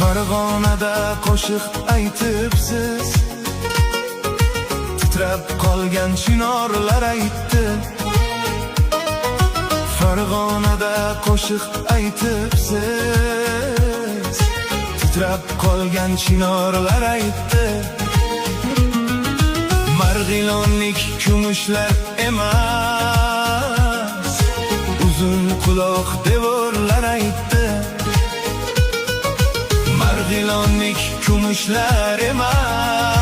Farg'onada qo'shiq aytibsiz, titrab qolgan chinorlar aytdi. Farg'onada qo'shiq aytibsiz, titrab qolgan chinorlar aytdi. Marg'ilonlik kumushlar emas, uzun quloq devorlar aytdi. Marg'ilonlik kumushlar emas,